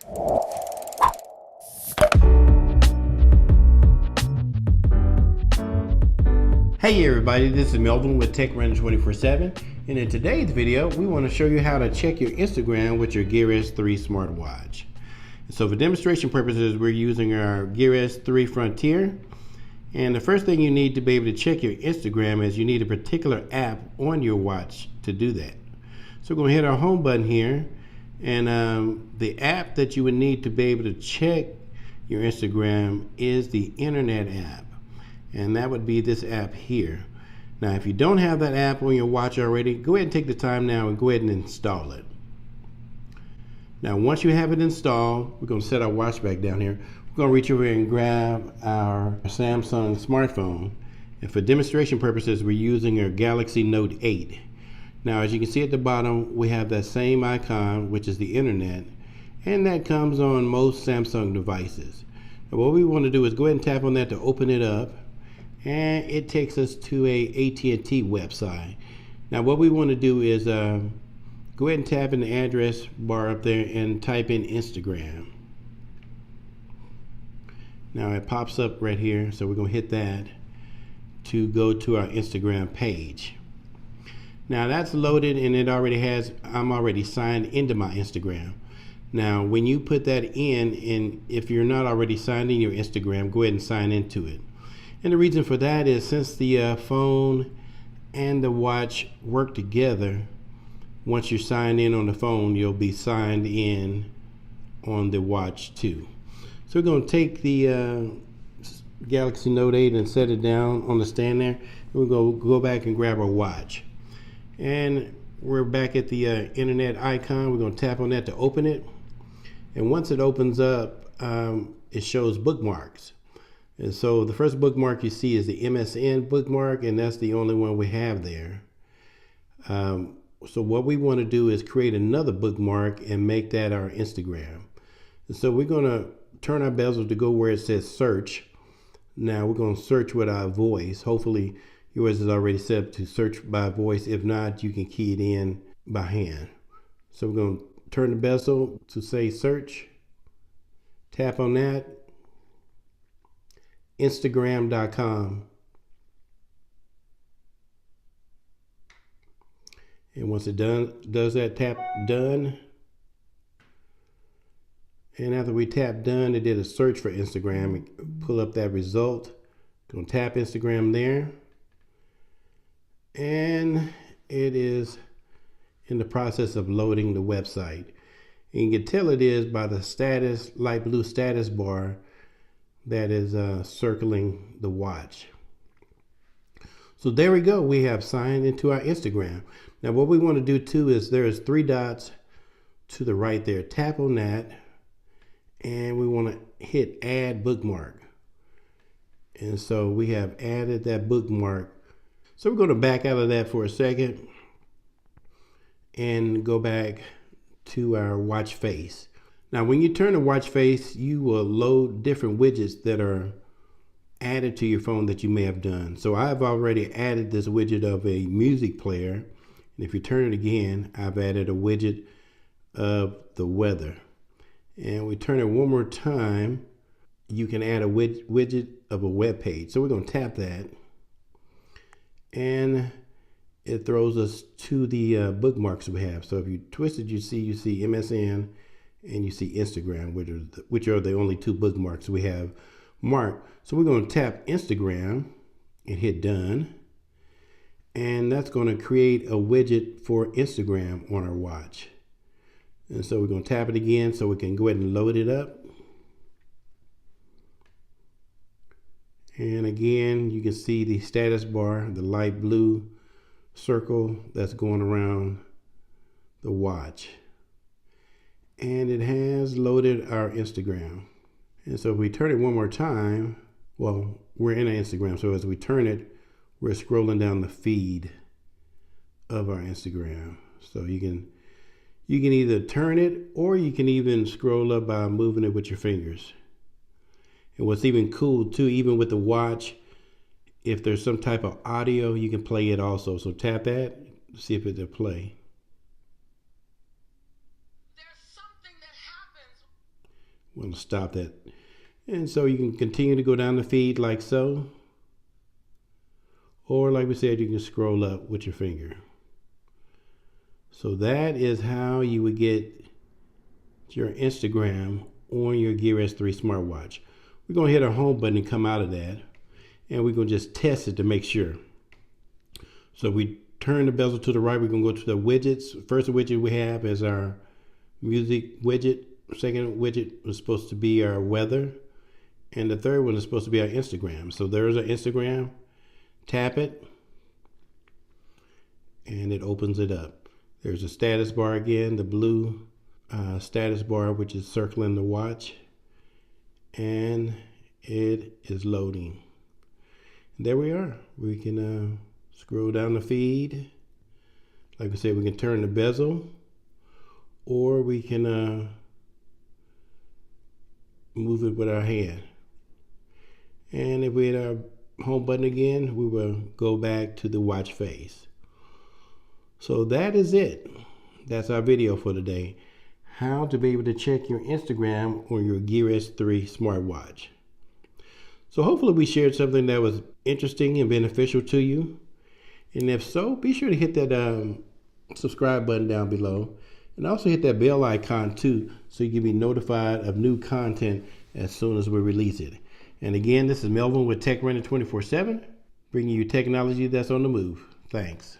Hey everybody, this is Melvin with TechRunner 24/7, and in today's video we want to show you how to check your Instagram with your Gear S3 smartwatch. So for demonstration purposes, we're using our Gear S3 Frontier, and the first thing you need to be able to check your Instagram is you need a particular app on your watch to do that. So we're going to hit our home button here, and the app that you would need to be able to check your Instagram is the Internet app. And that would be this app here. Now if you don't have that app on your watch already, go ahead and take the time now and go ahead and install it. Now once you have it installed, we're going to set our watch back down here. We're going to reach over and grab our Samsung smartphone, and for demonstration purposes we're using our Galaxy Note 8. Now as you can see at the bottom, we have that same icon, which is the Internet, and that comes on most Samsung devices. Now what we want to do is go ahead and tap on that to open it up, and it takes us to a AT&T website. Now what we want to do is go ahead and tap in the address bar up there and type in Instagram. Now it pops up right here, so we're going to hit that to go to our Instagram page. Now that's loaded, and it already has, I'm already signed into my Instagram. Now when you put that in, and if you're not already signed in your Instagram, go ahead and sign into it. And the reason for that is since the phone and the watch work together, once you're signed in on the phone, you'll be signed in on the watch too. So we're going to take the Galaxy Note 8 and set it down on the stand there. We're going to go back and grab our watch. And we're back at the Internet icon. We're going to tap on that to open it. And once it opens up, it shows bookmarks. And so the first bookmark you see is the MSN bookmark, and that's the only one we have there. So what we want to do is create another bookmark and make that our Instagram. And so we're going to turn our bezel to go where it says search. Now we're going to search with our voice. Hopefully yours is already set up to search by voice. If not, you can key it in by hand. So we're going to turn the bezel to say search. Tap on that. Instagram.com. And once it does that, tap done. And after we tap done, it did a search for Instagram and pull up that result. Gonna tap Instagram there. And it is in the process of loading the website. And you can tell it is by the status, light blue status bar that is circling the watch. So there we go. We have signed into our Instagram. Now what we want to do too is there's 3 dots to the right there. Tap on that, and we want to hit add bookmark. And so we have added that bookmark. So we're going to back out of that for a second and go back to our watch face. Now when you turn the watch face, you will load different widgets that are added to your phone that you may have done. So I've already added this widget of a music player, and if you turn it again, I've added a widget of the weather. And we turn it one more time, you can add a widget of a web page. So we're going to tap that, and it throws us to the bookmarks we have. So if you twist it, you see MSN and you see Instagram, which are the only 2 bookmarks we have marked. So we're going to tap Instagram and hit done, and that's going to create a widget for Instagram on our watch. And so we're going to tap it again so we can go ahead and load it up. And again, you can see the status bar, the light blue circle that's going around the watch. And it has loaded our Instagram. And so if we turn it one more time, well, we're in our Instagram. So as we turn it, we're scrolling down the feed of our Instagram. So you can either turn it, or you can even scroll up by moving it with your fingers. And what's even cool too, even with the watch, if there's some type of audio, you can play it also. So tap that, see if it'll play. Want to stop that. And so you can continue to go down the feed like so. Or like we said, you can scroll up with your finger. So that is how you would get your Instagram on your Gear S3 smartwatch. We're going to hit our home button and come out of that. And we're going to just test it to make sure. So we turn the bezel to the right. We're going to go to the widgets. First widget we have is our music widget. Second widget was supposed to be our weather. And the third one is supposed to be our Instagram. So there's our Instagram. Tap it. And it opens it up. There's a status bar again, the blue status bar, which is circling the watch. And it is loading. And there we are. We can scroll down the feed. Like I said, we can turn the bezel, or we can move it with our hand. And if we hit our home button again, we will go back to the watch face. So that is it. That's our video for today. How to be able to check your Instagram on your Gear S3 smartwatch. So hopefully we shared something that was interesting and beneficial to you. And if so, be sure to hit that subscribe button down below. And also hit that bell icon too, so you can be notified of new content as soon as we release it. And again, this is Melvin with TechRunning 24/7, bringing you technology that's on the move. Thanks.